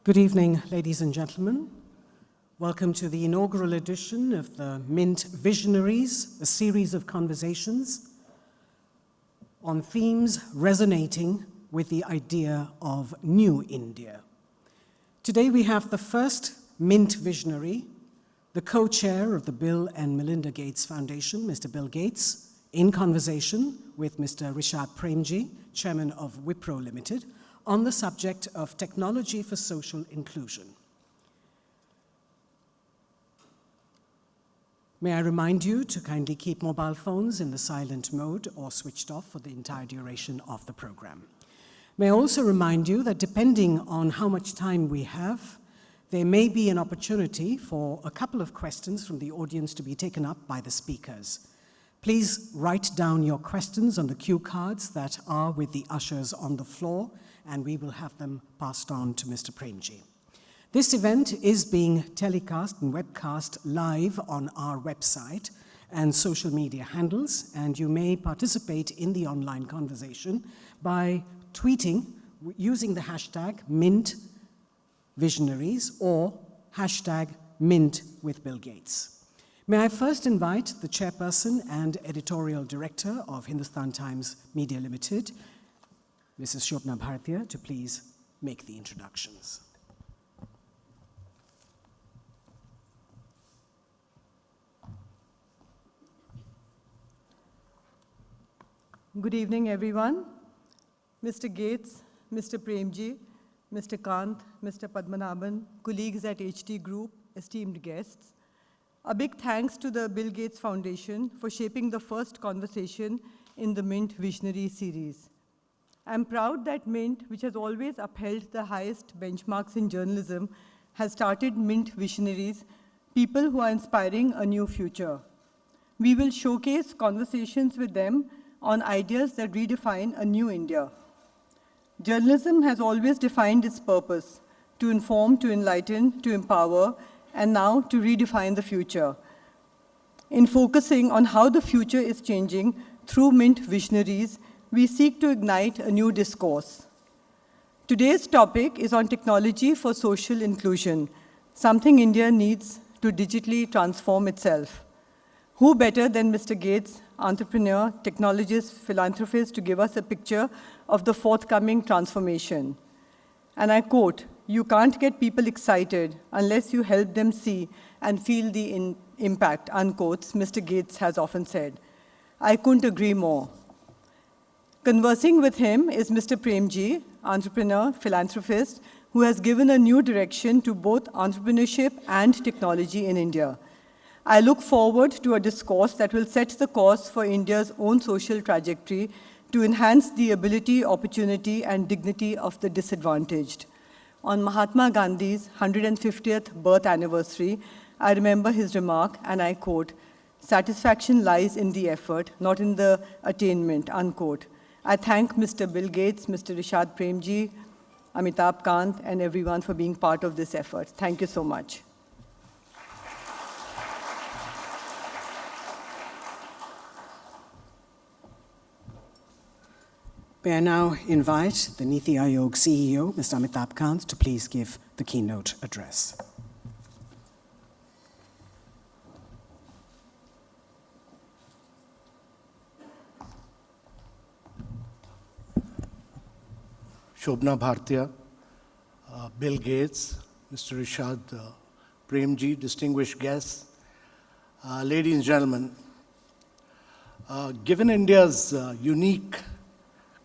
Good evening, ladies and gentlemen. Welcome to the inaugural edition of the Mint Visionaries, a series of conversations on themes resonating with the idea of New India. Today we have the first Mint Visionary, the co-chair of the Bill and Melinda Gates Foundation, Mr. Bill Gates, in conversation with Mr. Rishad Premji, chairman of Wipro Ltd, on the subject of technology for social inclusion. May I remind you to kindly keep mobile phones in the silent mode or switched off for the entire duration of the program. May I also remind you that depending on how much time we have, there may be an opportunity for a couple of questions from the audience to be taken up by the speakers. Please write down your questions on the cue cards that are with the ushers on the floor, and we will have them passed on to Mr. Premji. This event is being telecast and webcast live on our website and social media handles, and you may participate in the online conversation by tweeting using the hashtag Mint Visionaries or hashtag Mint with Bill Gates. May I first invite the chairperson and editorial director of Hindustan Times Media Limited, Mrs. Shobna Bhartiya, to please make the introductions. Good evening, everyone. Mr. Gates, Mr. Premji, Mr. Kant, Mr. Padmanabhan, colleagues at HT Group, esteemed guests. A big thanks to the Bill Gates Foundation for shaping the first conversation in the Mint Visionary series. I'm proud that Mint, which has always upheld the highest benchmarks in journalism, has started Mint Visionaries, people who are inspiring a new future. We will showcase conversations with them on ideas that redefine a new India. Journalism has always defined its purpose: to inform, to enlighten, to empower, and now to redefine the future. In focusing on how the future is changing through Mint Visionaries, we seek to ignite a new discourse. Today's topic is on technology for social inclusion, something India needs to digitally transform itself. Who better than Mr. Gates, entrepreneur, technologist, philanthropist, to give us a picture of the forthcoming transformation? And I quote, "You can't get people excited unless you help them see and feel the impact," unquote, Mr. Gates has often said. I couldn't agree more. Conversing with him is Mr. Premji, entrepreneur, philanthropist, who has given a new direction to both entrepreneurship and technology in India. I look forward to a discourse that will set the course for India's own social trajectory to enhance the ability, opportunity, and dignity of the disadvantaged. On Mahatma Gandhi's 150th birth anniversary, I remember his remark, and I quote, "Satisfaction lies in the effort, not in the attainment," unquote. I thank Mr. Bill Gates, Mr. Rishad Premji, Amitabh Kant, and everyone for being part of this effort. Thank you so much. May I now invite the Niti Aayog CEO, Mr. Amitabh Kant, to please give the keynote address. Shobna Bhartiya, Bill Gates, Mr. Rishad Premji, distinguished guests, ladies and gentlemen, given India's unique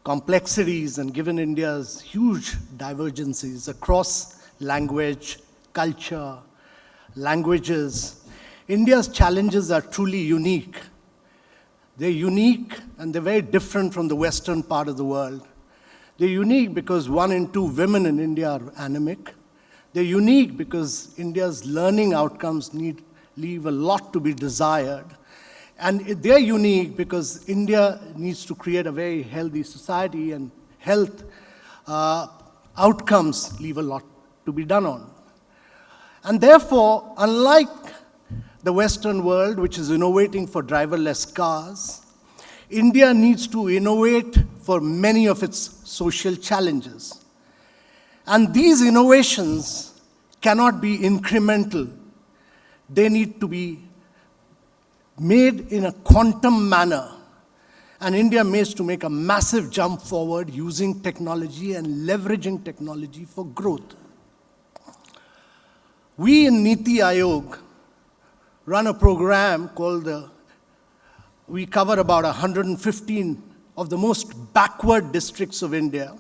complexities and given India's huge divergences across language, culture, languages, India's challenges are truly unique. They're unique and they're very different from the Western part of the world. They're unique because 1 in 2 women in India are anemic. They're unique because India's learning outcomes leave a lot to be desired. And they're unique because India needs to create a very healthy society, and health outcomes leave a lot to be done on. And therefore, unlike the Western world, which is innovating for driverless cars, India needs to innovate for many of its social challenges. And these innovations cannot be incremental. They need to be made in a quantum manner. And India needs to make a massive jump forward using technology and leveraging technology for growth. We in Niti Aayog run a program called we cover about 115 of the most backward districts of India.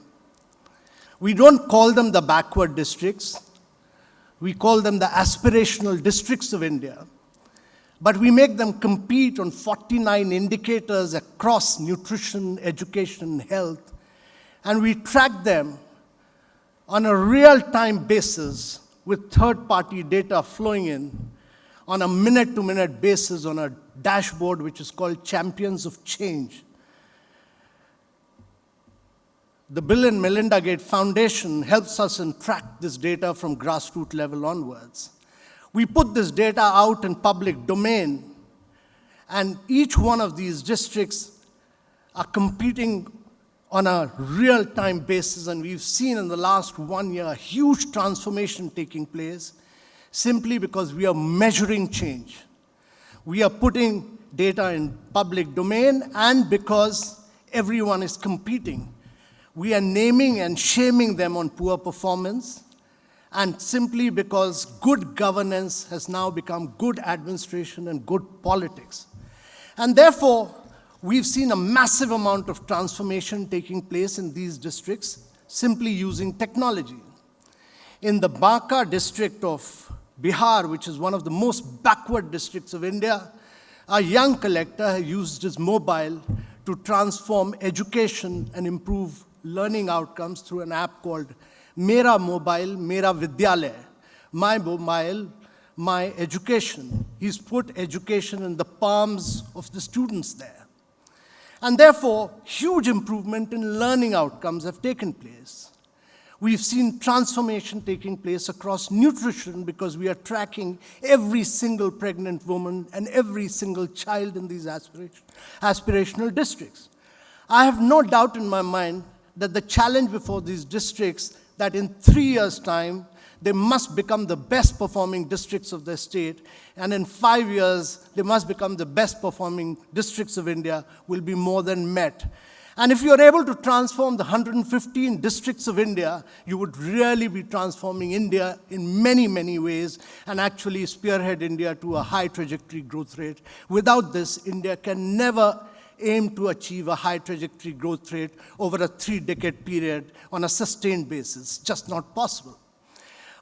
We don't call them the backward districts. We call them the aspirational districts of India. But we make them compete on 49 indicators across nutrition, education, health, and we track them on a real-time basis with third-party data flowing in on a minute-to-minute basis on a dashboard which is called Champions of Change. The Bill and Melinda Gates Foundation helps us in track this data from grassroots level onwards. We put this data out in public domain, and each one of these districts are competing on a real-time basis, and we've seen in the last 1 year a huge transformation taking place simply because we are measuring change. We are putting data in public domain, and because everyone is competing, we are naming and shaming them on poor performance, and simply because good governance has now become good administration and good politics. And therefore, we've seen a massive amount of transformation taking place in these districts simply using technology. In the Banka district of Bihar, which is one of the most backward districts of India, a young collector used his mobile to transform education and improve learning outcomes through an app called Mera Mobile, Mera Vidyalaya. My mobile, my education. He's put education in the palms of the students there. And therefore, huge improvement in learning outcomes have taken place. We've seen transformation taking place across nutrition because we are tracking every single pregnant woman and every single child in these aspirational districts. I have no doubt in my mind that the challenge before these districts, that in 3 years' time, they must become the best performing districts of the state, and in 5 years, they must become the best performing districts of India, will be more than met. And if you're able to transform the 115 districts of India, you would really be transforming India in many, many ways, and actually spearhead India to a high trajectory growth rate. Without this, India can never aim to achieve a high trajectory growth rate over a 3-decade period on a sustained basis. Just not possible.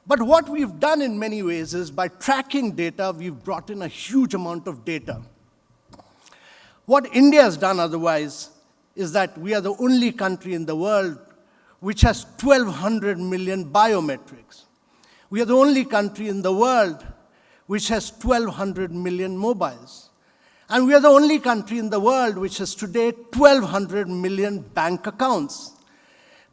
But what we've done in many ways is by tracking data, we've brought in a huge amount of data. What India has done otherwise is that we are the only country in the world which has 1,200 million biometrics. We are the only country in the world which has 1,200 million mobiles. And we are the only country in the world which has today 1,200 million bank accounts.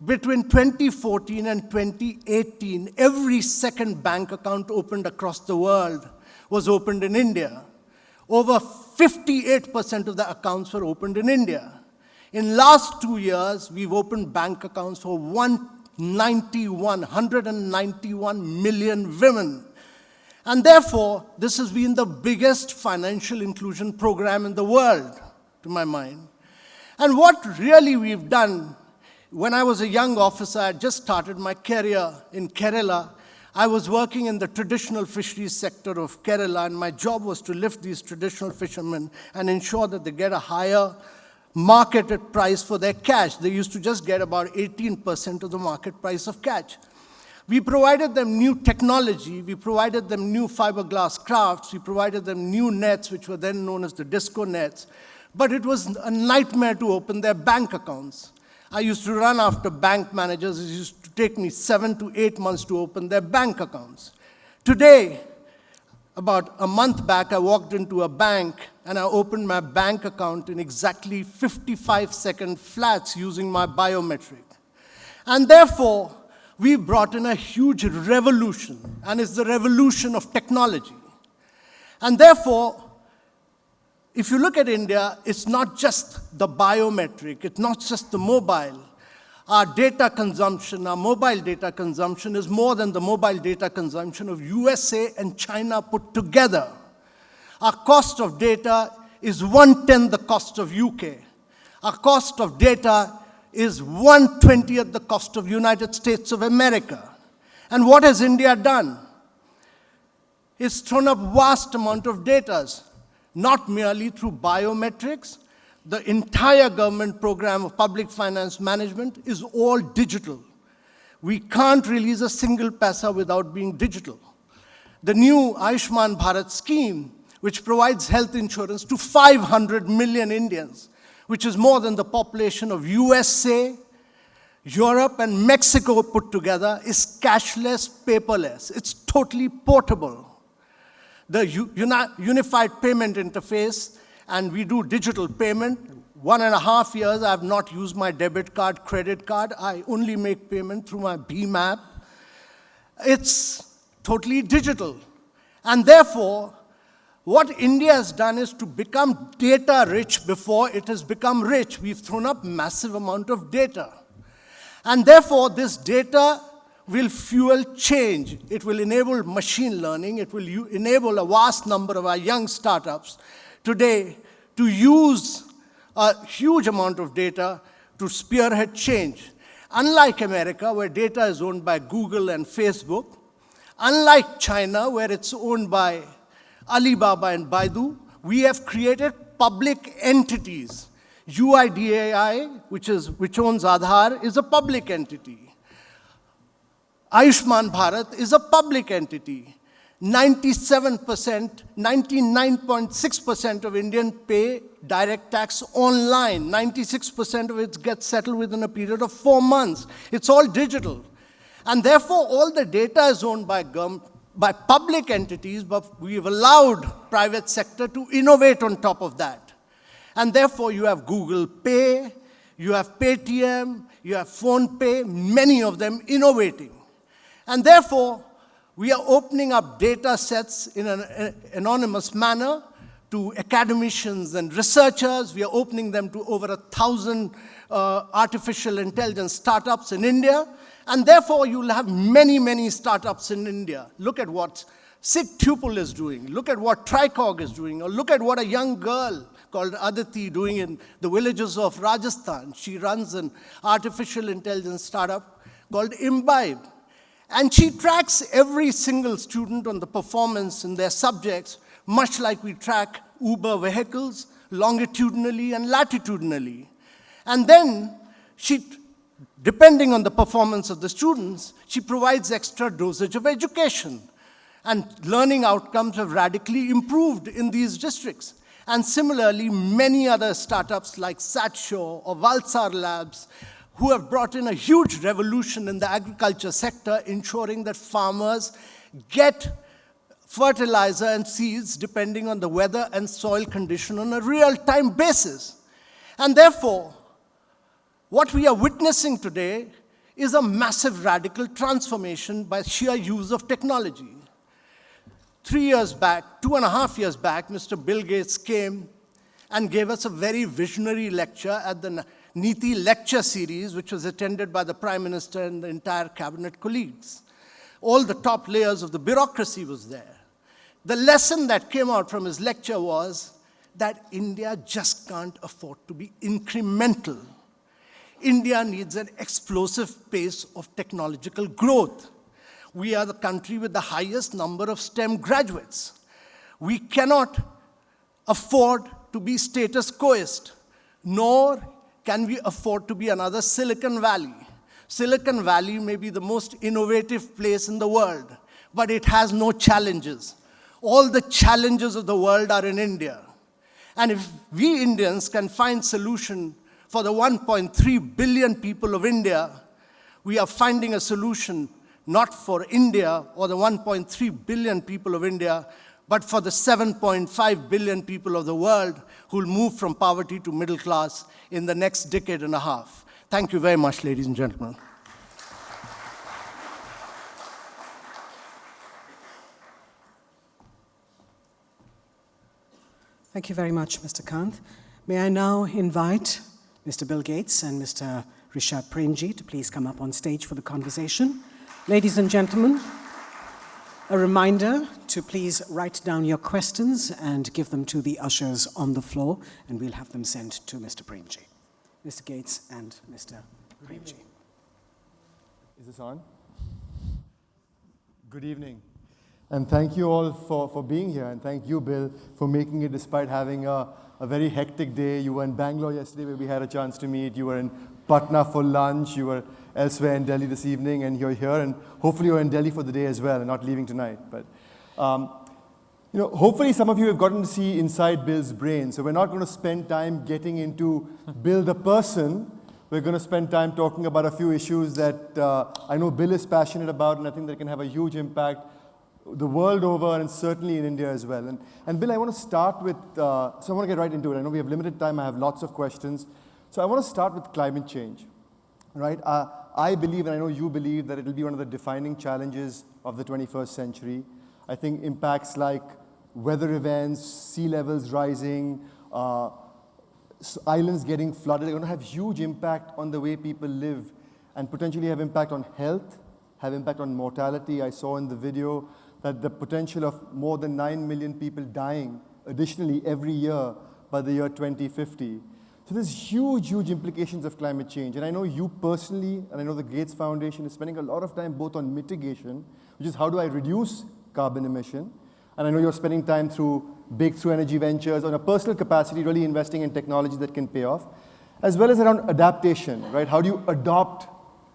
Between 2014 and 2018, every second bank account opened across the world was opened in India. Over 58% of the accounts were opened in India. In last 2 years, we've opened bank accounts for 191 million women. And therefore, this has been the biggest financial inclusion program in the world, to my mind. And what really we've done, when I was a young officer, I had just started my career in Kerala. I was working in the traditional fisheries sector of Kerala, and my job was to lift these traditional fishermen and ensure that they get a higher marketed price for their catch. They used to just get about 18% of the market price of catch. We provided them new technology, we provided them new fiberglass crafts, we provided them new nets, which were then known as the disco nets, but it was a nightmare to open their bank accounts. I used to run after bank managers. It used to take me 7 to 8 months to open their bank accounts. Today, about a month back, I walked into a bank and I opened my bank account in exactly 55-second flats using my biometric. And therefore, we brought in a huge revolution, and it's the revolution of technology. And therefore, if you look at India, it's not just the biometric, it's not just the mobile. our data consumption, our mobile data consumption is more than the mobile data consumption of USA and China put together. Our cost of data is 1/10 the cost of UK. Our cost of data is 1/20th the cost of United States of America. And what has India done? It's thrown up vast amount of data, not merely through biometrics. The entire government program of public finance management is all digital. We can't release a single paisa without being digital. The new Ayushman Bharat scheme, which provides health insurance to 500 million Indians, which is more than the population of USA, Europe, and Mexico put together, is cashless, paperless. It's totally portable. The unified payment interface, and we do digital payment. 1.5 years, I have not used my debit card, credit card. I only make payment through my BHIM app. It's totally digital. And therefore, what India has done is to become data rich before it has become rich. We've thrown up massive amount of data. And therefore, this data will fuel change. It will enable machine learning. It will enable a vast number of our young startups today to use a huge amount of data to spearhead change. Unlike America, where data is owned by Google and Facebook, unlike China, where it's owned by Alibaba and Baidu, we have created public entities. UIDAI, which owns Aadhaar, is a public entity. Ayushman Bharat is a public entity. 97%, 99.6% of Indians pay direct tax online. 96% of it gets settled within a period of 4 months. It's all digital. And therefore, all the data is owned by public entities, but we've allowed private sector to innovate on top of that. And therefore, you have Google Pay, you have Paytm, you have PhonePe, many of them innovating. And therefore, we are opening up data sets in an anonymous manner to academicians and researchers. We are opening them to over 1,000 artificial intelligence startups in India. And therefore, you'll have many, many startups in India. Look at what SigTuple is doing. Look at what Tricog is doing. Or look at what a young girl called Aditi doing in the villages of Rajasthan. She runs an artificial intelligence startup called Imbibe. And she tracks every single student on the performance in their subjects, much like we track Uber vehicles longitudinally and latitudinally. And then she, depending on the performance of the students, she provides extra dosage of education. And learning outcomes have radically improved in these districts. And similarly, many other startups like Satshore or Valsar Labs, who have brought in a huge revolution in the agriculture sector, ensuring that farmers get fertilizer and seeds depending on the weather and soil condition on a real-time basis. And therefore, what we are witnessing today is a massive radical transformation by sheer use of technology. 3 years back, 2.5 years back, Mr. Bill Gates came and gave us a very visionary lecture at the Niti lecture series, which was attended by the Prime Minister and the entire cabinet colleagues. All the top layers of the bureaucracy was there. The lesson that came out from his lecture was that India just can't afford to be incremental. India needs an explosive pace of technological growth. We are the country with the highest number of STEM graduates. We cannot afford to be status quoist, nor can we afford to be another Silicon Valley. Silicon Valley may be the most innovative place in the world, but it has no challenges. All the challenges of the world are in India. And if we Indians can find solution for the 1.3 billion people of India, we are finding a solution not for India or the 1.3 billion people of India, but for the 7.5 billion people of the world who will move from poverty to middle class in the next decade and a half. Thank you very much, ladies and gentlemen. Thank you very much, Mr. Kant. May I now invite Mr. Bill Gates and Mr. Rishad Premji to please come up on stage for the conversation. Ladies and gentlemen, a reminder to please write down your questions and give them to the ushers on the floor, and we'll have them sent to Mr. Premji. Mr. Gates and Mr. Premji. Is this on? Good evening. And thank you all for being here, and thank you, Bill, for making it despite having a very hectic day. You were in Bangalore yesterday where we had a chance to meet. You were in Patna for lunch. You were elsewhere in Delhi this evening, and you're here. And hopefully you're in Delhi for the day as well and not leaving tonight. But hopefully some of you have gotten to see inside Bill's brain. So we're not going to spend time getting into Bill the person. We're going to spend time talking about a few issues that I know Bill is passionate about, and I think that can have a huge impact the world over and certainly in India as well. And Bill, I want to start with, so I want to get right into it. I know we have limited time. I have lots of questions. So I want to start with climate change, right? I believe, and I know you believe, that it will be one of the defining challenges of the 21st century. I think impacts like weather events, sea levels rising, islands getting flooded are going to have huge impact on the way people live and potentially have impact on health, have impact on mortality. I saw in the video that the potential of more than 9 million people dying additionally every year by the year 2050. So there's huge implications of climate change. And I know you personally, and I know the Gates Foundation is spending a lot of time both on mitigation, which is how do I reduce carbon emission, and I know you're spending time through breakthrough energy ventures on a personal capacity, really investing in technology that can pay off, as well as around adaptation, right? How do you adopt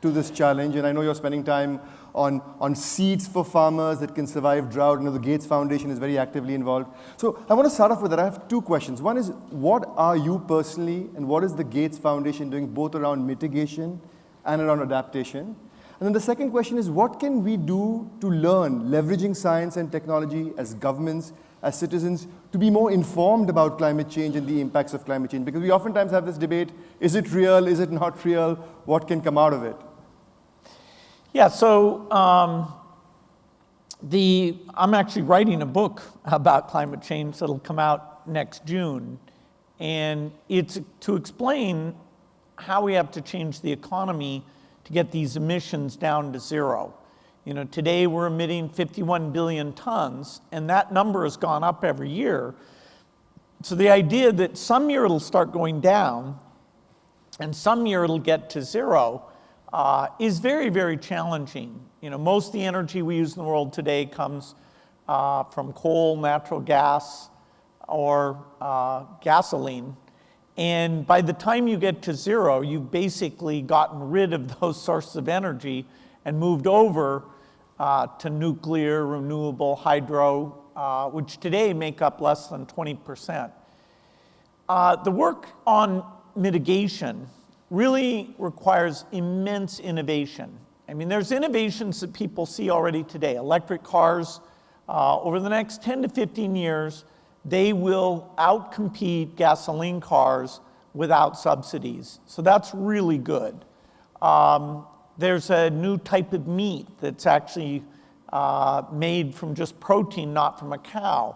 to this challenge? And I know you're spending time on seeds for farmers that can survive drought. I know the Gates Foundation is very actively involved. So I want to start off with that. I have two questions. One is, what are you personally and what is the Gates Foundation doing both around mitigation and around adaptation? And then the second question is, what can we do to learn, leveraging science and technology as governments, as citizens, to be more informed about climate change and the impacts of climate change? Because we oftentimes have this debate, is it real, is it not real, what can come out of it? Yeah, so I'm actually writing a book about climate change that'll come out next June. And it's to explain how we have to change the economy to get these emissions down to zero. Today we're emitting 51 billion tons, and that number has gone up every year. So the idea that some year it'll start going down, and some year it'll get to zero, is very, very challenging. Most of the energy we use in the world today comes from coal, natural gas, or gasoline. And by the time you get to zero, you've basically gotten rid of those sources of energy and moved over to nuclear, renewable, hydro, which today make up less than 20%. The work on mitigation really requires immense innovation. I mean, there's innovations that people see already today. Electric cars, over the next 10 to 15 years, they will outcompete gasoline cars without subsidies. So that's really good. There's a new type of meat that's actually made from just protein, not from a cow.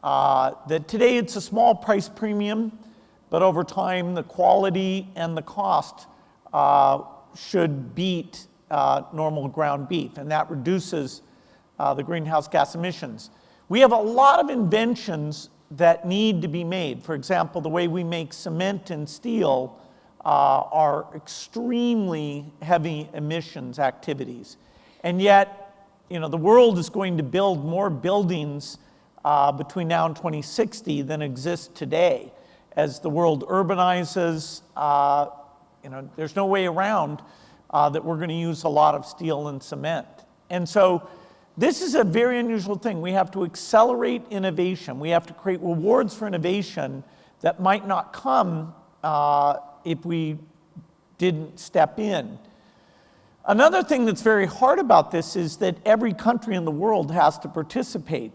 That today it's a small price premium, but over time the quality and the cost should beat normal ground beef, and that reduces the greenhouse gas emissions. We have a lot of inventions that need to be made. For example, the way we make cement and steel are extremely heavy emissions activities. And yet, the world is going to build more buildings between now and 2060 than exist today. As the world urbanizes, there's no way around that we're going to use a lot of steel and cement. And so this is a very unusual thing. We have to accelerate innovation. We have to create rewards for innovation that might not come if we didn't step in. Another thing that's very hard about this is that every country in the world has to participate.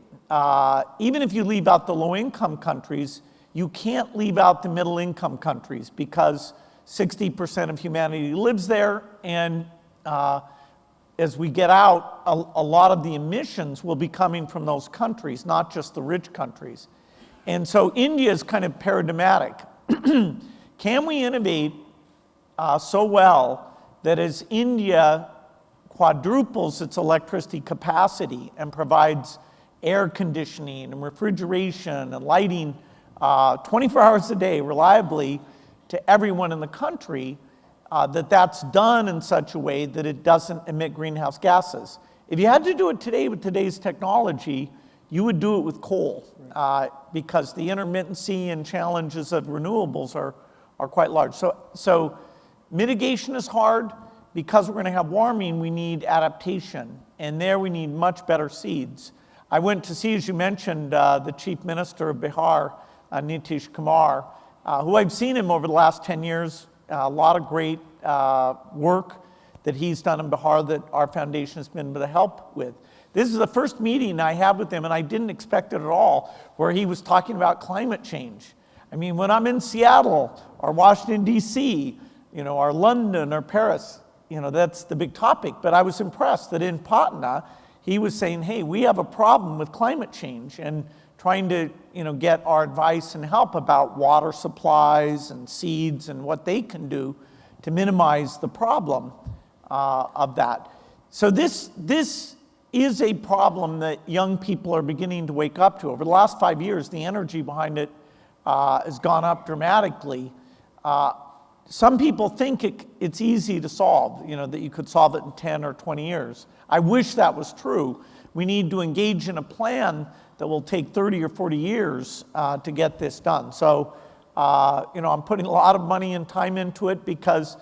Even if you leave out the low-income countries, you can't leave out the middle-income countries because 60% of humanity lives there, and as we get out, a lot of the emissions will be coming from those countries, not just the rich countries. And so India is kind of paradigmatic. Can we innovate so well that as India quadruples its electricity capacity and provides air conditioning and refrigeration and lighting 24 hours a day reliably to everyone in the country, that's done in such a way that it doesn't emit greenhouse gases. If you had to do it today with today's technology, you would do it with coal, because the intermittency and challenges of renewables are quite large. So mitigation is hard. Because we're going to have warming, we need adaptation, and there we need much better seeds. I went to see, as you mentioned, the Chief Minister of Bihar, Nitish Kumar, who I've seen him over the last 10 years, a lot of great work that he's done in Bihar that our foundation has been able to help with. This is the first meeting I had with him, and I didn't expect it at all, where he was talking about climate change. I mean, when I'm in Seattle or Washington, D.C., or London or Paris, that's the big topic. But I was impressed that in Patna, he was saying, hey, we have a problem with climate change, and trying to get our advice and help about water supplies and seeds and what they can do to minimize the problem of that. So this is a problem that young people are beginning to wake up to. Over the last 5 years, the energy behind it has gone up dramatically. Some people think it's easy to solve, that you could solve it in 10 or 20 years. I wish that was true. We need to engage in a plan that will take 30 or 40 years to get this done. So, I'm putting a lot of money and time into it, because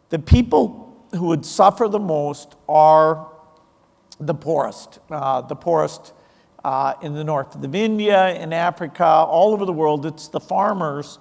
the people who would suffer the most are the poorest in the north of India, in Africa, all over the world. It's the farmers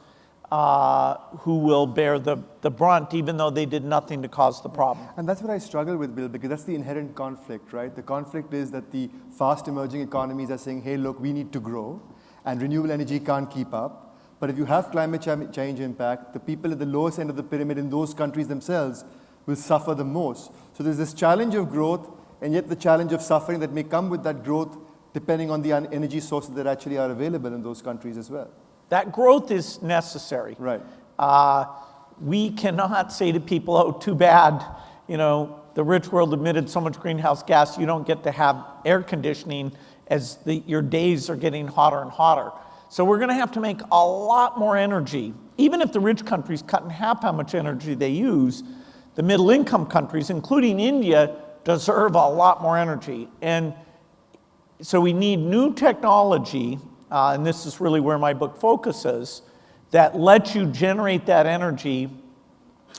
who will bear the brunt, even though they did nothing to cause the problem. And that's what I struggle with, Bill, because that's the inherent conflict, right? The conflict is that the fast emerging economies are saying, hey, look, we need to grow, and renewable energy can't keep up. But if you have climate change impact, the people at the lowest end of the pyramid in those countries themselves will suffer the most. So there's this challenge of growth, and yet the challenge of suffering that may come with that growth, depending on the energy sources that actually are available in those countries as well. That growth is necessary. Right. We cannot say to people, oh, too bad, the rich world emitted so much greenhouse gas, you don't get to have air conditioning as your days are getting hotter and hotter. So we're going to have to make a lot more energy. Even if the rich countries cut in half how much energy they use, the middle income countries, including India, deserve a lot more energy. And so we need new technology, and this is really where my book focuses, that lets you generate that energy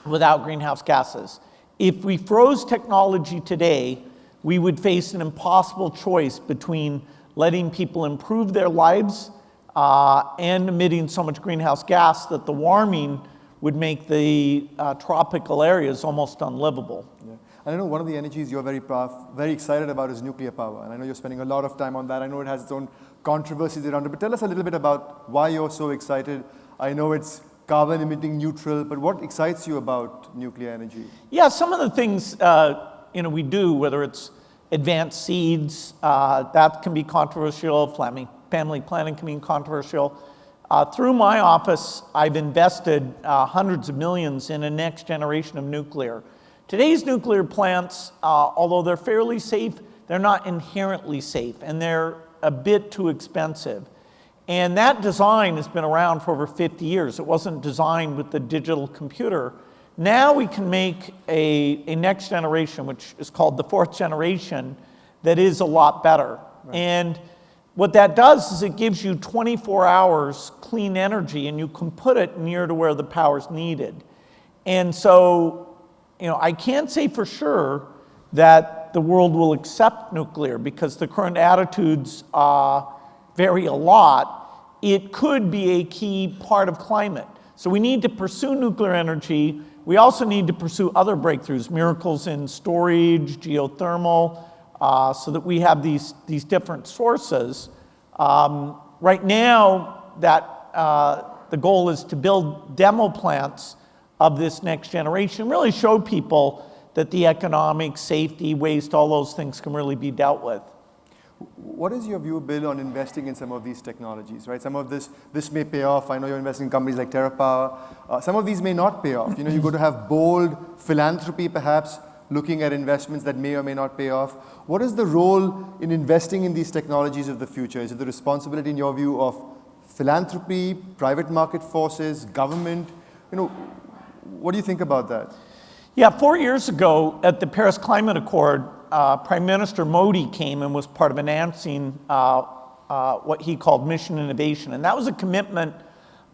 without greenhouse gases. If we froze technology today, we would face an impossible choice between letting people improve their lives and emitting so much greenhouse gas that the warming would make the tropical areas almost unlivable. Yeah. And I know one of the energies you're very excited about is nuclear power, and I know you're spending a lot of time on that. I know it has its own controversies around it, but tell us a little bit about why you're so excited. I know it's carbon emitting neutral, but what excites you about nuclear energy? Yeah, some of the things we do, whether it's advanced seeds, that can be controversial. Family planning can be controversial. Through my office, I've invested hundreds of millions in a next generation of nuclear. Today's nuclear plants, although they're fairly safe, they're not inherently safe, and they're a bit too expensive. And that design has been around for over 50 years. It wasn't designed with the digital computer. Now we can make a next generation, which is called the fourth generation, that is a lot better. Right. And what that does is it gives you 24 hours clean energy, and you can put it near to where the power's needed. And so, I can't say for sure that the world will accept nuclear, because the current attitudes vary a lot. It could be a key part of climate. So we need to pursue nuclear energy. We also need to pursue other breakthroughs, miracles in storage, geothermal, so that we have these different sources. Right now, the goal is to build demo plants of this next generation, really show people that the economic, safety, waste, all those things can really be dealt with. What is your view, Bill, on investing in some of these technologies, right? Some of this may pay off. I know you're investing in companies like TerraPower. Some of these may not pay off. You're going to have bold philanthropy, perhaps, looking at investments that may or may not pay off. What is the role in investing in these technologies of the future? Is it the responsibility, in your view, of philanthropy, private market forces, government? What do you think about that? Yeah, 4 years ago at the Paris Climate Accord, Prime Minister Modi came and was part of announcing what he called mission innovation. And that was a commitment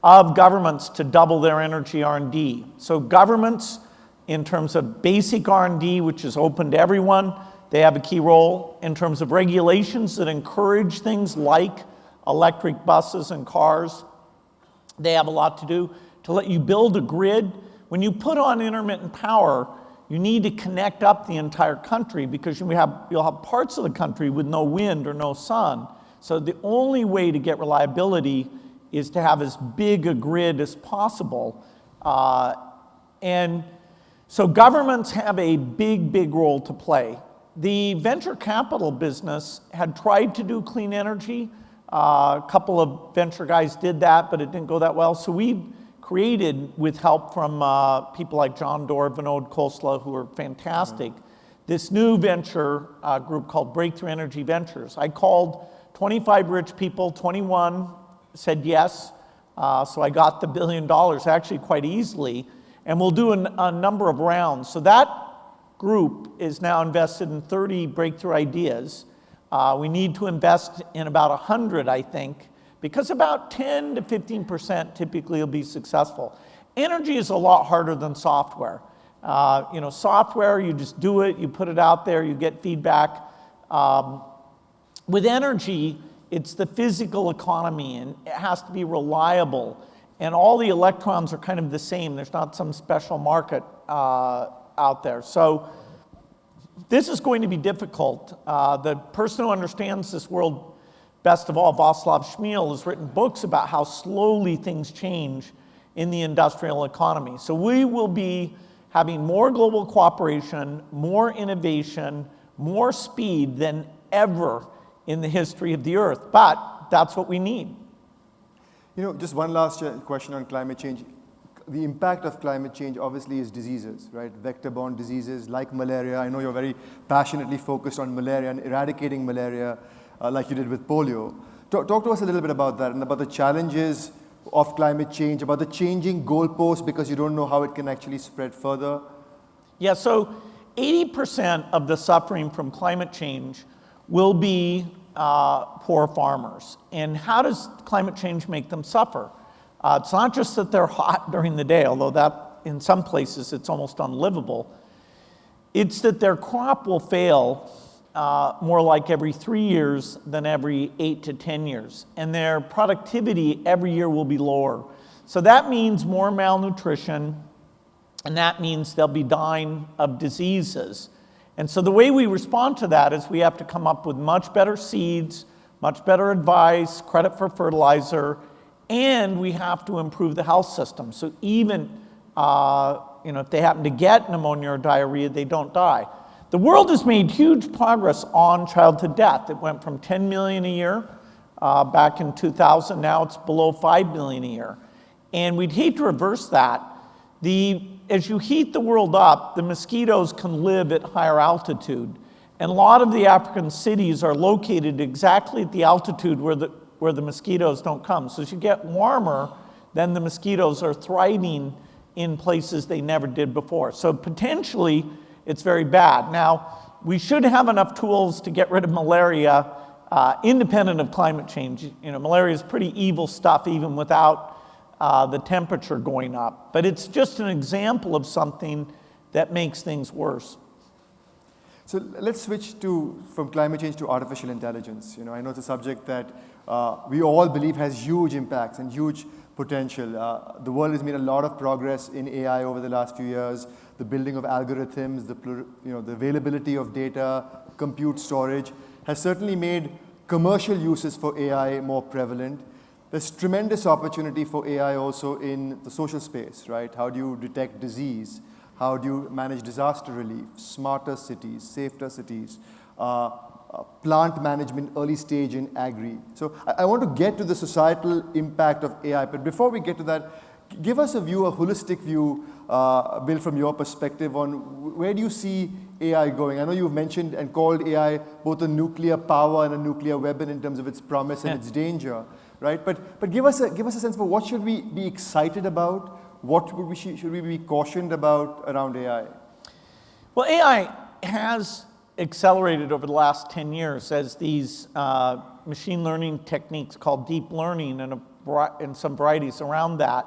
of governments to double their energy R&D. So governments, in terms of basic R&D, which is open to everyone, they have a key role. In terms of regulations that encourage things like electric buses and cars, they have a lot to do. To let you build a grid, when you put on intermittent power, you need to connect up the entire country because you'll have parts of the country with no wind or no sun. So the only way to get reliability is to have as big a grid as possible. And so governments have a big role to play. The venture capital business had tried to do clean energy. A couple of venture guys did that, but it didn't go that well. So we created, with help from people like John Doerr, Vinod Khosla, who are fantastic, this new venture group called Breakthrough Energy Ventures. I called 25 rich people, 21 said yes, so I got the $1 billion actually quite easily, and we'll do a number of rounds. So that group is now invested in 30 breakthrough ideas. We need to invest in about 100, I think, because about 10 to 15% typically will be successful. Energy is a lot harder than software. Software, you just do it, you put it out there, you get feedback. With energy, it's the physical economy, and it has to be reliable. And all the electrons are kind of the same. There's not some special market out there. So this is going to be difficult. The person who understands this world best of all, Václav Smil, has written books about how slowly things change in the industrial economy. So we will be having more global cooperation, more innovation, more speed than ever in the history of the Earth. But that's what we need. Just one last question on climate change. The impact of climate change obviously is diseases, right? Vector-borne diseases like malaria. I know you're very passionately focused on malaria and eradicating malaria, like you did with polio. Talk to us a little bit about that and about the challenges of climate change, about the changing goalposts because you don't know how it can actually spread further. Yeah, so 80% of the suffering from climate change will be poor farmers. And how does climate change make them suffer? It's not just that they're hot during the day, although that in some places it's almost unlivable. It's that their crop will fail more like every 3 years than every 8 to 10 years. And their productivity every year will be lower. So that means more malnutrition, and that means they'll be dying of diseases. And so the way we respond to that is we have to come up with much better seeds, much better advice, credit for fertilizer, and we have to improve the health system. So even if they happen to get pneumonia or diarrhea, they don't die. The world has made huge progress on childhood death. It went from 10 million a year back in 2000. Now it's below 5 million a year. And we'd hate to reverse that. As you heat the world up, the mosquitoes can live at higher altitude. And a lot of the African cities are located exactly at the altitude where the mosquitoes don't come. So as you get warmer, then the mosquitoes are thriving in places they never did before. So potentially, it's very bad. Now, we should have enough tools to get rid of malaria independent of climate change. Malaria is pretty evil stuff even without the temperature going up. But it's just an example of something that makes things worse. So let's switch from climate change to artificial intelligence. I know it's a subject that we all believe has huge impacts and huge potential. The world has made a lot of progress in AI over the last few years. The building of algorithms, the availability of data, compute storage has certainly made commercial uses for AI more prevalent. There's tremendous opportunity for AI also in the social space, right? How do you detect disease? How do you manage disaster relief? Smarter cities, safer cities. plant management, early stage in agri. So I want to get to the societal impact of AI, but before we get to that, give us a view, a holistic view, Bill, from your perspective on where do you see AI going? I know you've mentioned and called AI both a nuclear power and a nuclear weapon in terms of its promise and its danger, right? But give us a sense for what should we be excited about? What should we be cautioned about around AI? Well, AI has accelerated over the last 10 years as these machine learning techniques called deep learning and some varieties around that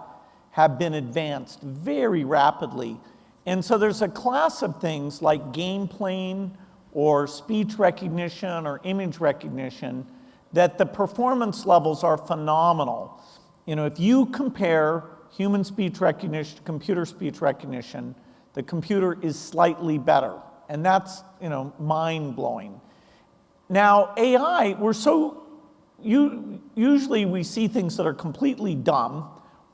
have been advanced very rapidly. And so there's a class of things like game playing or speech recognition or image recognition that the performance levels are phenomenal. You know, if you compare human speech recognition to computer speech recognition, the computer is slightly better. And that's, you know, mind-blowing. Now, AI, usually we see things that are completely dumb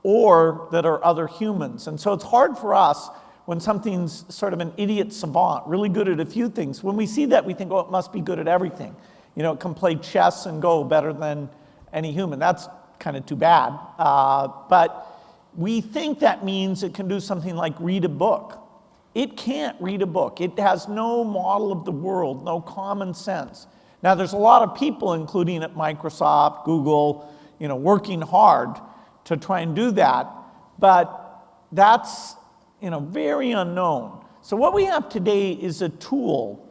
or that are other humans. And so it's hard for us when something's sort of an idiot savant, really good at a few things. When we see that, we think, oh, it must be good at everything. You know, it can play chess and Go better than any human. That's kind of too bad. But we think that means it can do something like read a book. It can't read a book. It has no model of the world, no common sense. Now, there's a lot of people, including at Microsoft, Google, you know, working hard to try and do that, but that's, you know, very unknown. So what we have today is a tool.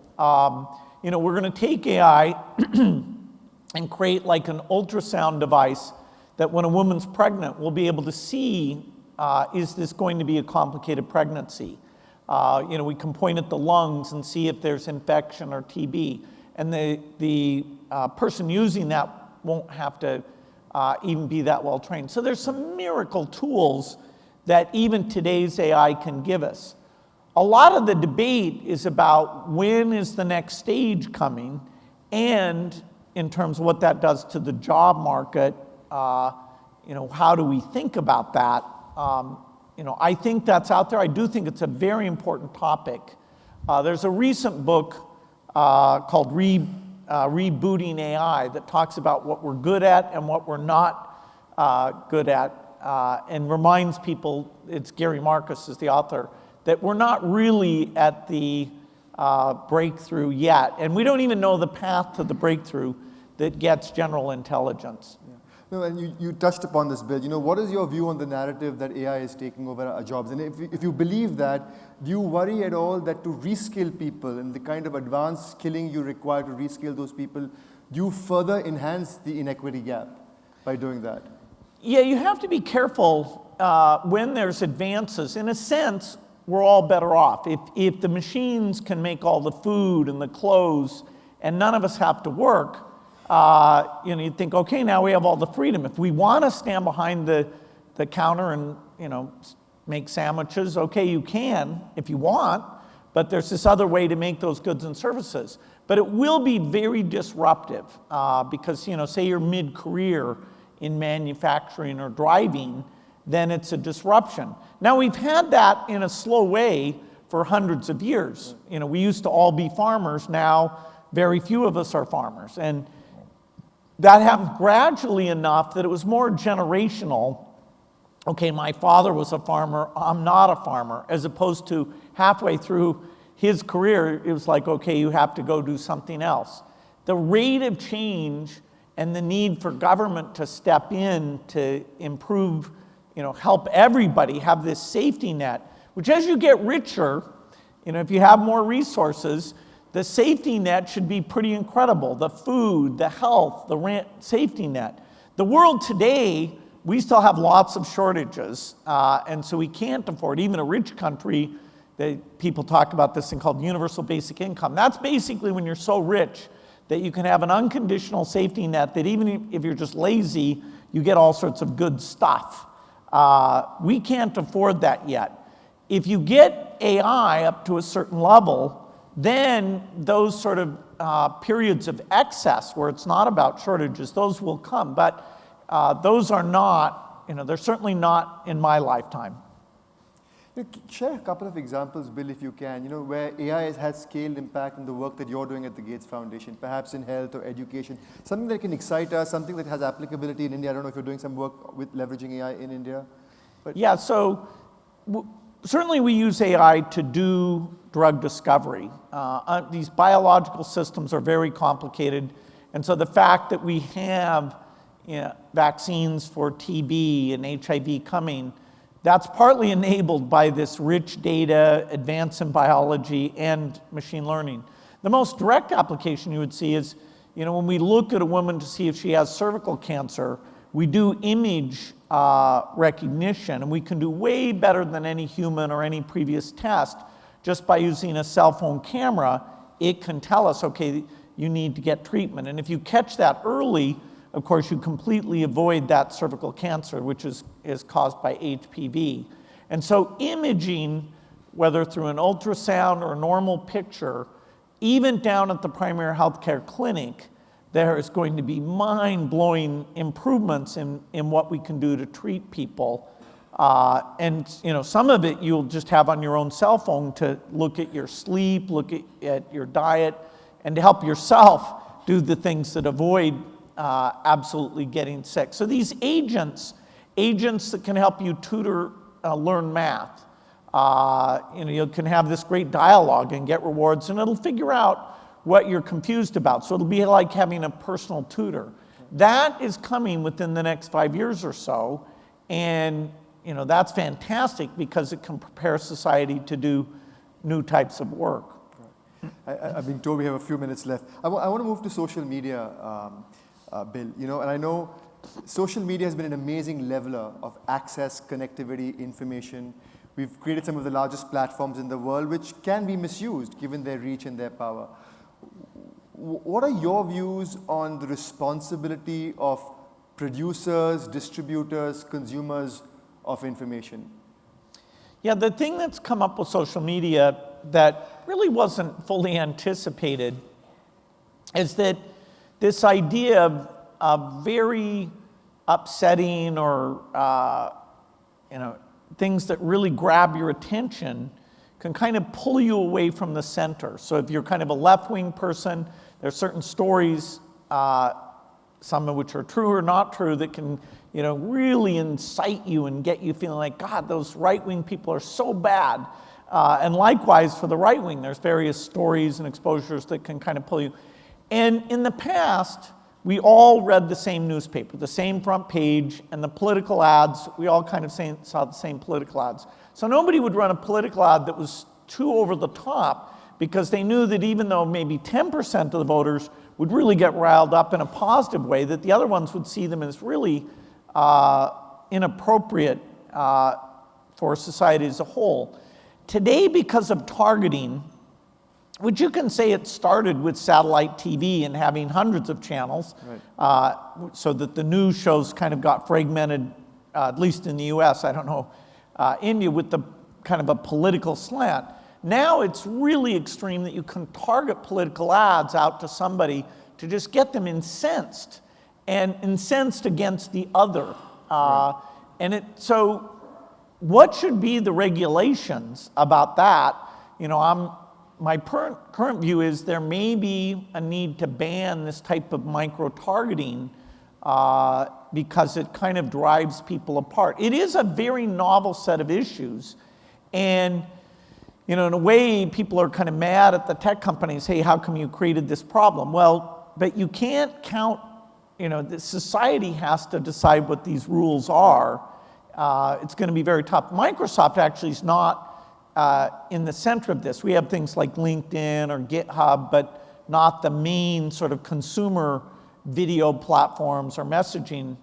You know, we're going to take AI and create like an ultrasound device that when a woman's pregnant, we'll be able to see, is this going to be a complicated pregnancy? You know, we can point at the lungs and see if there's infection or TB. And the person using that won't have to even be that well trained. So there's some miracle tools that even today's AI can give us. A lot of the debate is about when is the next stage coming, and in terms of what that does to the job market, you know, how do we think about that? You know, I think that's out there. I do think it's a very important topic. There's a recent book called Rebooting AI that talks about what we're good at and what we're not good at, and reminds people, it's Gary Marcus is the author, that we're not really at the breakthrough yet. And we don't even know the path to the breakthrough that gets general intelligence. No, and you touched upon this, Bill. You know, what is your view on the narrative that AI is taking over our jobs? And if you believe that, do you worry at all that to reskill people and the kind of advanced skilling you require to reskill those people, do you further enhance the inequity gap by doing that? Yeah, you have to be careful when there's advances. In a sense, we're all better off. If the machines can make all the food and the clothes and none of us have to work, you know, you'd think, okay, now we have all the freedom. If we want to stand behind the counter and, you know, make sandwiches, okay, you can if you want, but there's this other way to make those goods and services. But it will be very disruptive because, you know, say you're mid-career in manufacturing or driving, then it's a disruption. Now, we've had that in a slow way for hundreds of years. You know, we used to all be farmers. Now, very few of us are farmers. And that happened gradually enough that it was more generational. Okay, my father was a farmer, I'm not a farmer, as opposed to halfway through his career, it was like, okay, you have to go do something else. The rate of change and the need for government to step in to improve, you know, help everybody have this safety net, which as you get richer, you know, if you have more resources, the safety net should be pretty incredible. The food, the health, the rent, safety net. The world today, we still have lots of shortages, and so we can't afford, even a rich country, people talk about this thing called universal basic income. That's basically when you're so rich that you can have an unconditional safety net that even if you're just lazy, you get all sorts of good stuff. We can't afford that yet. If you get AI up to a certain level, then those sort of periods of excess where it's not about shortages, those will come. But those are not, you know, they're certainly not in my lifetime. Share a couple of examples, Bill, if you can, where AI has scaled impact in the work that you're doing at the Gates Foundation, perhaps in health or education, something that can excite us, something that has applicability in India. I don't know if you're doing some work with leveraging AI in India. But Yeah, so certainly we use AI to do drug discovery. These biological systems are very complicated, and so the fact that we have vaccines for TB and HIV coming, that's partly enabled by this rich data, advance in biology, and machine learning. The most direct application you would see is, when we look at a woman to see if she has cervical cancer, we do image recognition, and we can do way better than any human or any previous test. Just by using a cell phone camera, it can tell us, okay, you need to get treatment. And if you catch that early, of course, you completely avoid that cervical cancer, which is caused by HPV. And so imaging, whether through an ultrasound or a normal picture, even down at the primary healthcare clinic, there is going to be mind-blowing improvements in what we can do to treat people. And some of it you'll just have on your own cell phone to look at your sleep, look at your diet, and to help yourself do the things that avoid absolutely getting sick. So these agents that can help you tutor, learn math. You can have this great dialogue and get rewards, and it'll figure out what you're confused about. So it'll be like having a personal tutor. That is coming within the next 5 years or so, and that's fantastic because it can prepare society to do new types of work. I've been told we have a few minutes left. I want to move to social media, Bill. And I know social media has been an amazing leveler of access, connectivity, information. We've created some of the largest platforms in the world, which can be misused given their reach and their power. What are your views on the responsibility of producers, distributors, consumers of information? Yeah, the thing that's come up with social media that really wasn't fully anticipated is that this idea of very upsetting or things that really grab your attention can kind of pull you away from the center. So if you're kind of a left-wing person, there's certain stories, some of which are true or not true, that can really incite you and get you feeling like, God, those right-wing people are so bad. And likewise for the right wing, there's various stories and exposures that can kind of pull you. And in the past, we all read the same newspaper, the same front page, and the political ads, we all kind of saw the same political ads. So nobody would run a political ad that was too over the top, because they knew that even though maybe 10% of the voters would really get riled up in a positive way, that the other ones would see them as really inappropriate for society as a whole. Today, because of targeting, which you can say it started with satellite TV and having hundreds of channels, right, so that the news shows kind of got fragmented, at least in the US, I don't know, India, with the kind of a political slant. Now it's really extreme that you can target political ads out to somebody to just get them incensed, and incensed against the other. Right. So what should be the regulations about that? My current view is there may be a need to ban this type of micro-targeting because it kind of drives people apart. It is a very novel set of issues, and in a way, people are kind of mad at the tech companies. Hey, how come you created this problem? Well, but you can't count. The society has to decide what these rules are. It's going to be very tough. Microsoft actually is not in the center of this. We have things like LinkedIn or GitHub, but not the main sort of consumer video platforms or messaging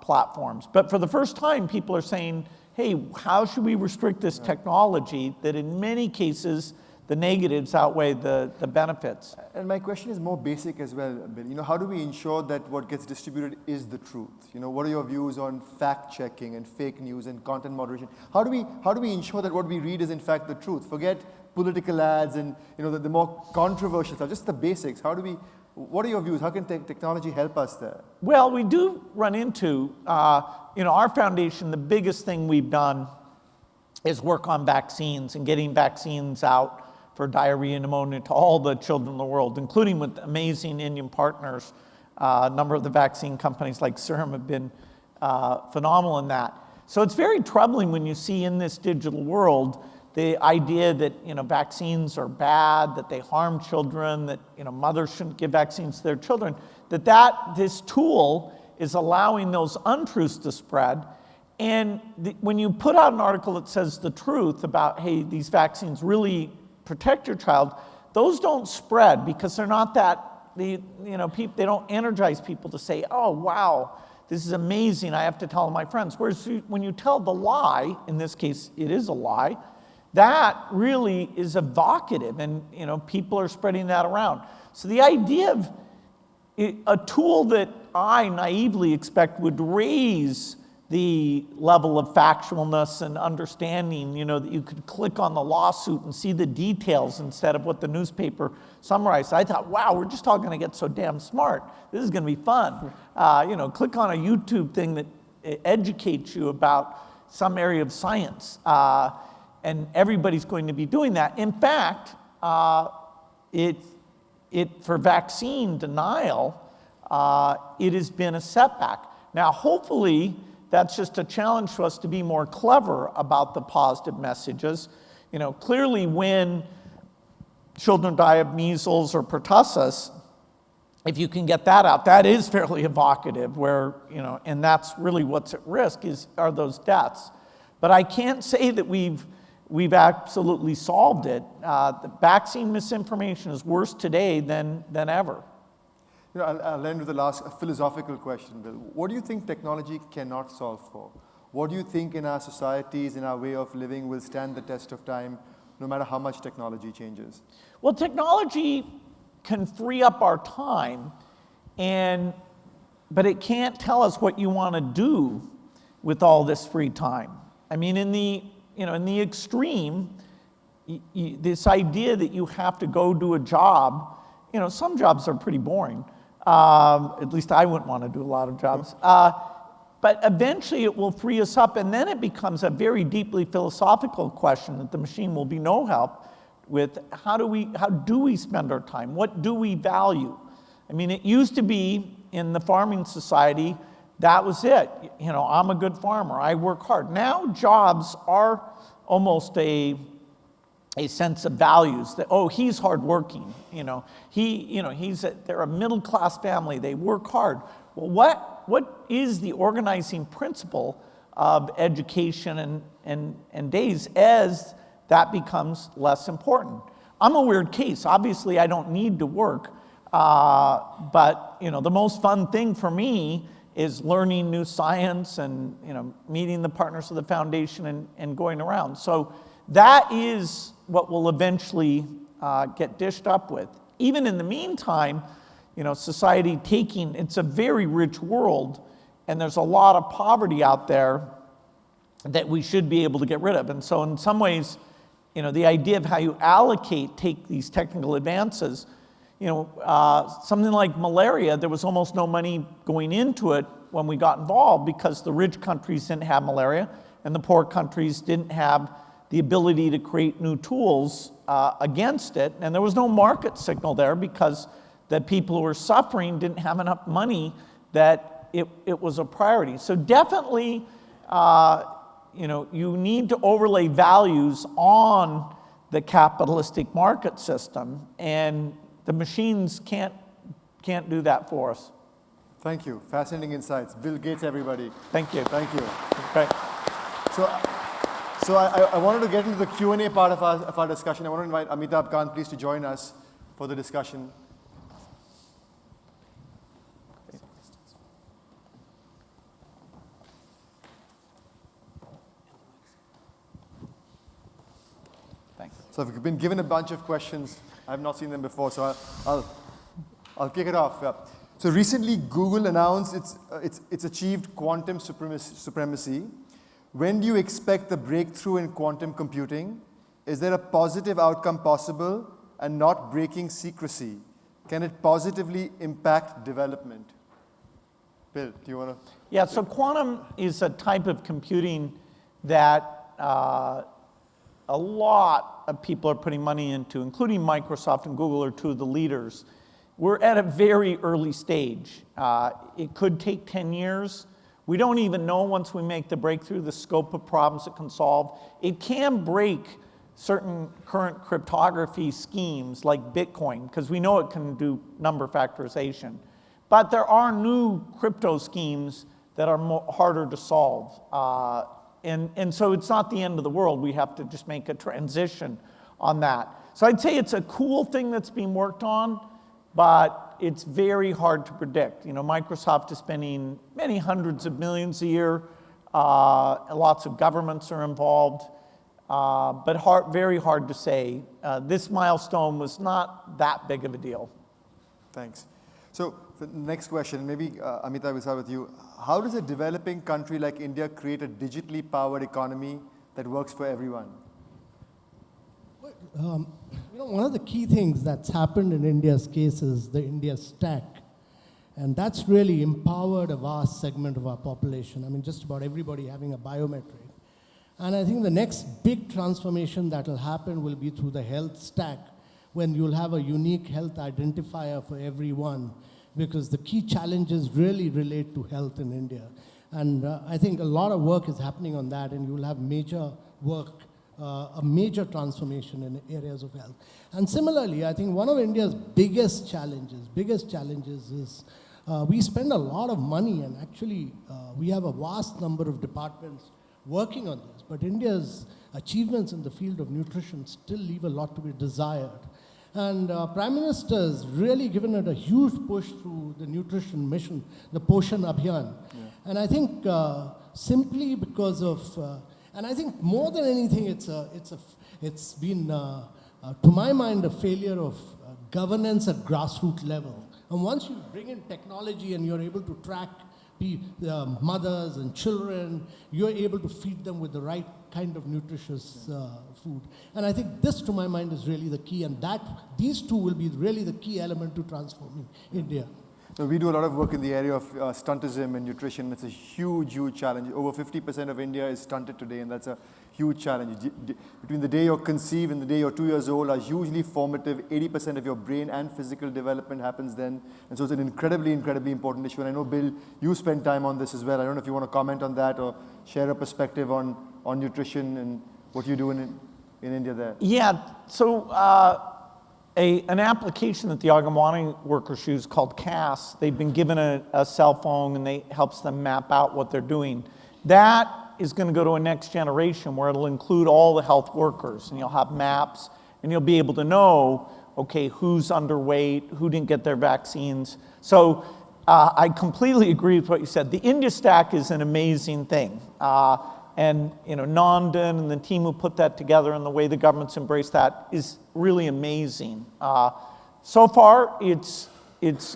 platforms. But for the first time, people are saying, hey, how should we restrict this technology that in many cases the negatives outweigh the benefits? And my question is more basic as well, Bill. How do we ensure that what gets distributed is the truth? What are your views on fact-checking and fake news and content moderation? How do we ensure that what we read is in fact the truth? Forget political ads and the more controversial stuff, just the basics. What are your views? How can technology help us there? Well, we do run into, our foundation, the biggest thing we've done is work on vaccines and getting vaccines out for diarrhea and pneumonia to all the children in the world, including with amazing Indian partners. A number of the vaccine companies like Serum have been phenomenal in that. So it's very troubling when you see in this digital world the idea that vaccines are bad, that they harm children, that mothers shouldn't give vaccines to their children, that this tool is allowing those untruths to spread. And when you put out an article that says the truth about, hey, these vaccines really protect your child, those don't spread because they're not that, they don't energize people to say, oh, wow, this is amazing, I have to tell my friends. Whereas when you tell the lie, in this case, it is a lie, that really is evocative, and people are spreading that around. So the idea of a tool that I naively expect would raise the level of factualness and understanding, that you could click on the lawsuit and see the details instead of what the newspaper summarized. I thought, wow, we're just all going to get so damn smart. This is going to be fun. Click on a YouTube thing that educates you about some area of science. And everybody's going to be doing that. In fact, for vaccine denial, it has been a setback. Now, hopefully, that's just a challenge for us to be more clever about the positive messages. Clearly, when children die of measles or pertussis, if you can get that out, that is fairly evocative. And that's really what's at risk are those deaths. But I can't say that we've absolutely solved it. The vaccine misinformation is worse today than ever. I'll end with the last philosophical question, Bill. What do you think technology cannot solve for? What do you think in our societies, in our way of living, will stand the test of time, no matter how much technology changes? Well, technology can free up our time, but it can't tell us what you want to do with all this free time. I mean, in the extreme, this idea that you have to go do a job, some jobs are pretty boring. At least I wouldn't want to do a lot of jobs. But eventually it will free us up, and then it becomes a very deeply philosophical question that the machine will be no help with. How do we spend our time? What do we value? I mean, it used to be in the farming society, that was it. I'm a good farmer, I work hard. Now jobs are almost a sense of values that, oh, he's hardworking, they're a middle-class family, they work hard. Well, what is the organizing principle of education and days as that becomes less important? I'm a weird case. Obviously, I don't need to work, but the most fun thing for me is learning new science and meeting the partners of the foundation and going around. So that is what will eventually get dished up with. Even in the meantime, society it's a very rich world, and there's a lot of poverty out there that we should be able to get rid of. And so in some ways, the idea of how you take these technical advances, something like malaria, there was almost no money going into it when we got involved because the rich countries didn't have malaria and the poor countries didn't have the ability to create new tools against it. And there was no market signal there because the people who were suffering didn't have enough money that it was a priority. So definitely, you need to overlay values on the capitalistic market system, and the machines can't do that for us. Thank you. Fascinating insights. Bill Gates, everybody. Thank you. Thank you. Okay. So I wanted to get into the Q&A part of our discussion. I want to invite Amitabh Kant, please, to join us for the discussion. Thanks. So I've been given a bunch of questions. I have not seen them before, so I'll kick it off. Yeah. So recently, Google announced it's achieved quantum supremacy. When do you expect the breakthrough in quantum computing? Is there a positive outcome possible and not breaking secrecy? Can it positively impact development? Bill, do you want to? Yeah, so quantum is a type of computing that a lot of people are putting money into, including Microsoft and Google are two of the leaders. We're at a very early stage. It could take 10 years. We don't even know once we make the breakthrough the scope of problems it can solve. It can break certain current cryptography schemes like Bitcoin, because we know it can do number factorization. But there are new crypto schemes that are harder to solve. And so it's not the end of the world. We have to just make a transition on that. So I'd say it's a cool thing that's being worked on, but it's very hard to predict. You know, Microsoft is spending many hundreds of millions a year. Lots of governments are involved, but very hard to say. This milestone was not that big of a deal. Thanks. So the next question, maybe Amitabh, will start with you. How does a developing country like India create a digitally powered economy that works for everyone? One of the key things that's happened in India's case is the India stack. And that's really empowered a vast segment of our population. I mean, just about everybody having a biometric. And I think the next big transformation that will happen will be through the health stack, when you'll have a unique health identifier for everyone, because the key challenges really relate to health in India. And I think a lot of work is happening on that, and you'll have major work, a major transformation in areas of health. And similarly, I think one of India's biggest challenges is we spend a lot of money, and actually we have a vast number of departments working on this, but India's achievements in the field of nutrition still leave a lot to be desired. And Prime Minister has really given it a huge push through the nutrition mission, the Poshan Abhiyan. Yeah. And I think simply because of, and I think more than anything, it's been, to my mind, a failure of governance at grassroots level. And once you bring in technology and you're able to track mothers and children, you're able to feed them with the right kind of nutritious food. And I think this, to my mind, is really the key, and these two will be really the key element to transforming India. So we do a lot of work in the area of stuntism and nutrition. It's a huge, huge challenge. Over 50% of India is stunted today, and that's a huge challenge. Between the day you're conceived and the day you're 2 years old are hugely formative. 80% of your brain and physical development happens then. And so it's an incredibly, incredibly important issue. And I know, Bill, you spend time on this as well. I don't know if you want to comment on that or share a perspective on nutrition and what you do in India there. Yeah, so an application that the Anganwadi workers use called CAS, they've been given a cell phone and it helps them map out what they're doing. That is going to go to a next generation where it'll include all the health workers, and you'll have maps, and you'll be able to know, okay, who's underweight, who didn't get their vaccines. So I completely agree with what you said. The India Stack is an amazing thing. And Nandan and the team who put that together and the way the government's embraced that is really amazing. So far, it's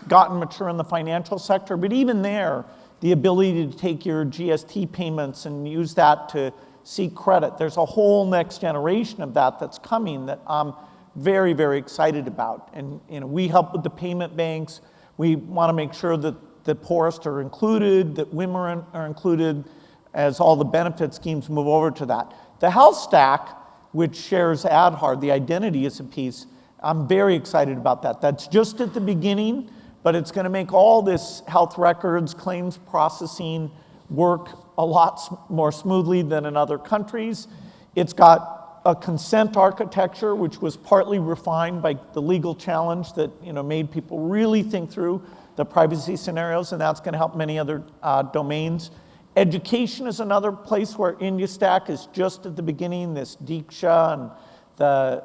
gotten mature in the financial sector, but even there, the ability to take your GST payments and use that to seek credit, there's a whole next generation of that that's coming that I'm very, very excited about. And we help with the payment banks. We want to make sure that the poorest are included, that women are included, as all the benefit schemes move over to that. The health stack, which shares Aadhaar, the identity is a piece, I'm very excited about that. That's just at the beginning, but it's going to make all this health records, claims processing work a lot more smoothly than in other countries. It's got a consent architecture, which was partly refined by the legal challenge that made people really think through the privacy scenarios, and that's going to help many other domains. Education is another place where India Stack is just at the beginning, this Diksha and the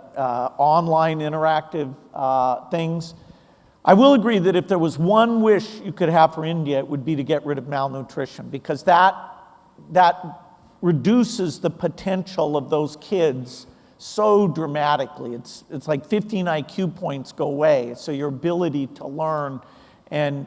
online interactive things. I will agree that if there was one wish you could have for India, it would be to get rid of malnutrition, because that reduces the potential of those kids so dramatically. It's like 15 IQ points go away, so your ability to learn and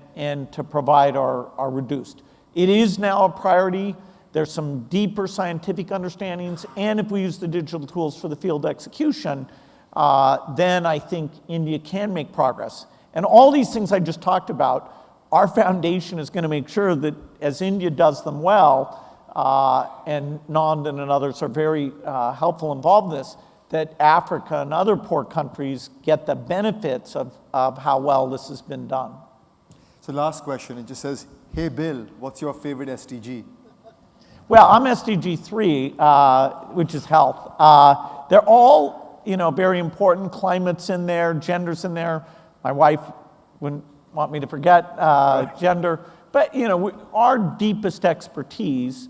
to provide are reduced. It is now a priority. There's some deeper scientific understandings, and if we use the digital tools for the field execution, then I think India can make progress. And all these things I just talked about, our foundation is going to make sure that as India does them well, and Nandan and others are very helpful involved in this, that Africa and other poor countries get the benefits of how well this has been done. So last question, it just says, hey Bill, what's your favorite SDG? Well, I'm SDG 3, which is health. They're all, very important. Climate's in there, gender's in there. My wife wouldn't want me to forget gender. But, our deepest expertise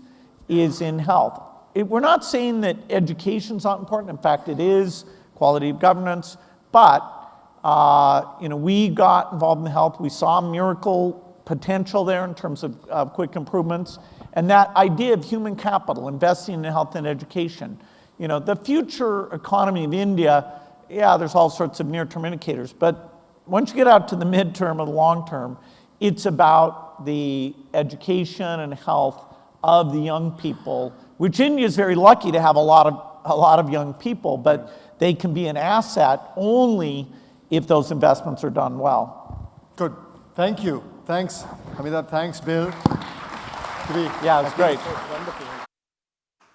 is in health. We're not saying that education's not important. In fact, it is, quality of governance. But, we got involved in health. We saw miracle potential there in terms of quick improvements. And that idea of human capital, investing in health and education. The future economy of India, there's all sorts of near-term indicators. But once you get out to the midterm or the long term, it's about the education and health of the young people, which India is very lucky to have a lot of young people, but they can be an asset only if those investments are done well. Good. Thank you. Thanks, Amitabh. Thanks, Bill. Yeah, it was great.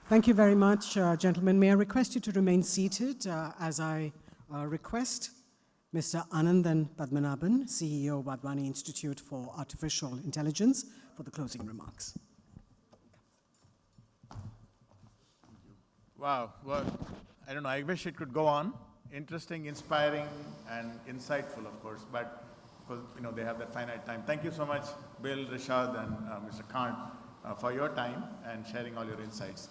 Thank you very much, gentlemen. May I request you to remain seated as I request Mr. Anandan Padmanabhan, CEO, Wadhwani Institute for Artificial Intelligence, for the closing remarks. Wow, well, I don't know, I wish it could go on. Interesting, inspiring, and insightful, of course, but because they have that finite time. Thank you so much, Bill, Rishad, and Mr. Kant, for your time and sharing all your insights.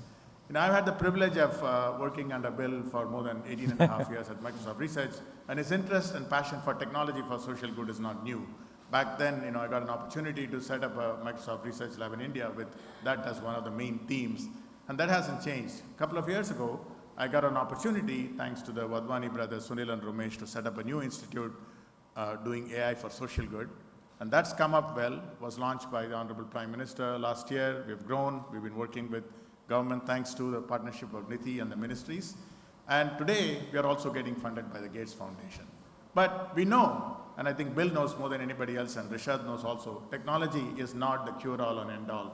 I've had the privilege of working under Bill for more than 18 and a half years at Microsoft Research, and his interest and passion for technology for social good is not new. Back then, I got an opportunity to set up a Microsoft Research Lab in India with that as one of the main themes, and that hasn't changed. A couple of years ago, I got an opportunity, thanks to the Wadhwani brothers, Sunil and Ramesh, to set up a new institute doing AI for social good. And that's come up well, was launched by the Honorable Prime Minister last year. We've grown, we've been working with government thanks to the partnership of NITI and the ministries. And today, we are also getting funded by the Gates Foundation. But we know, and I think Bill knows more than anybody else, and Rishad knows also, technology is not the cure-all and end-all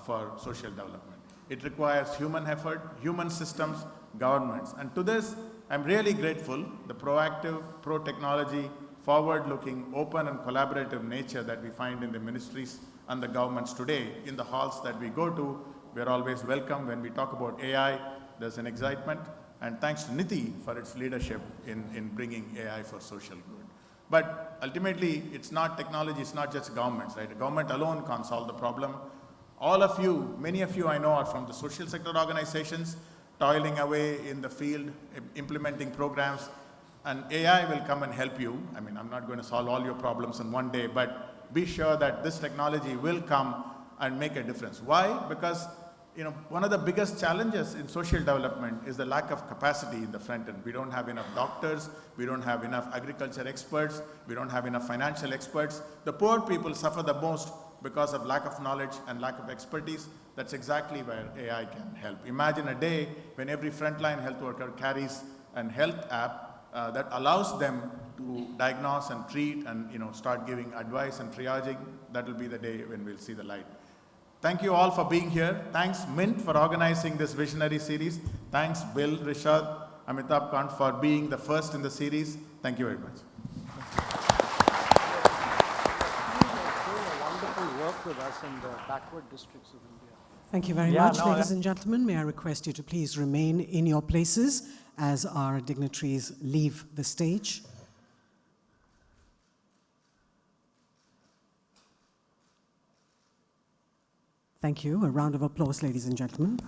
for social development. It requires human effort, human systems, governments. And to this, I'm really grateful, the proactive, pro-technology, forward-looking, open and collaborative nature that we find in the ministries and the governments today. In the halls that we go to, we're always welcome. When we talk about AI, there's an excitement. And thanks to NITI for its leadership in bringing AI for social good. But ultimately, it's not technology, it's not just governments, right? A government alone can't solve the problem. All of you, many of you I know are from the social sector organizations, toiling away in the field, implementing programs. And AI will come and help you. I mean, I'm not going to solve all your problems in one day, but be sure that this technology will come and make a difference. Why? Because one of the biggest challenges in social development is the lack of capacity in the front end. We don't have enough doctors, we don't have enough agriculture experts, we don't have enough financial experts. The poor people suffer the most because of lack of knowledge and lack of expertise. That's exactly where AI can help. Imagine a day when every frontline health worker carries a health app that allows them to diagnose and treat and start giving advice and triaging. That will be the day when we'll see the light. Thank you all for being here. Thanks Mint for organizing this Visionary series. Thanks Bill, Rishad, Amitabh Kant for being the first in the series. Thank you very much. Wonderful work with us in the backward districts of India. Thank you very much, ladies and gentlemen. May I request you to please remain in your places as our dignitaries leave the stage. Thank you. A round of applause, ladies and gentlemen.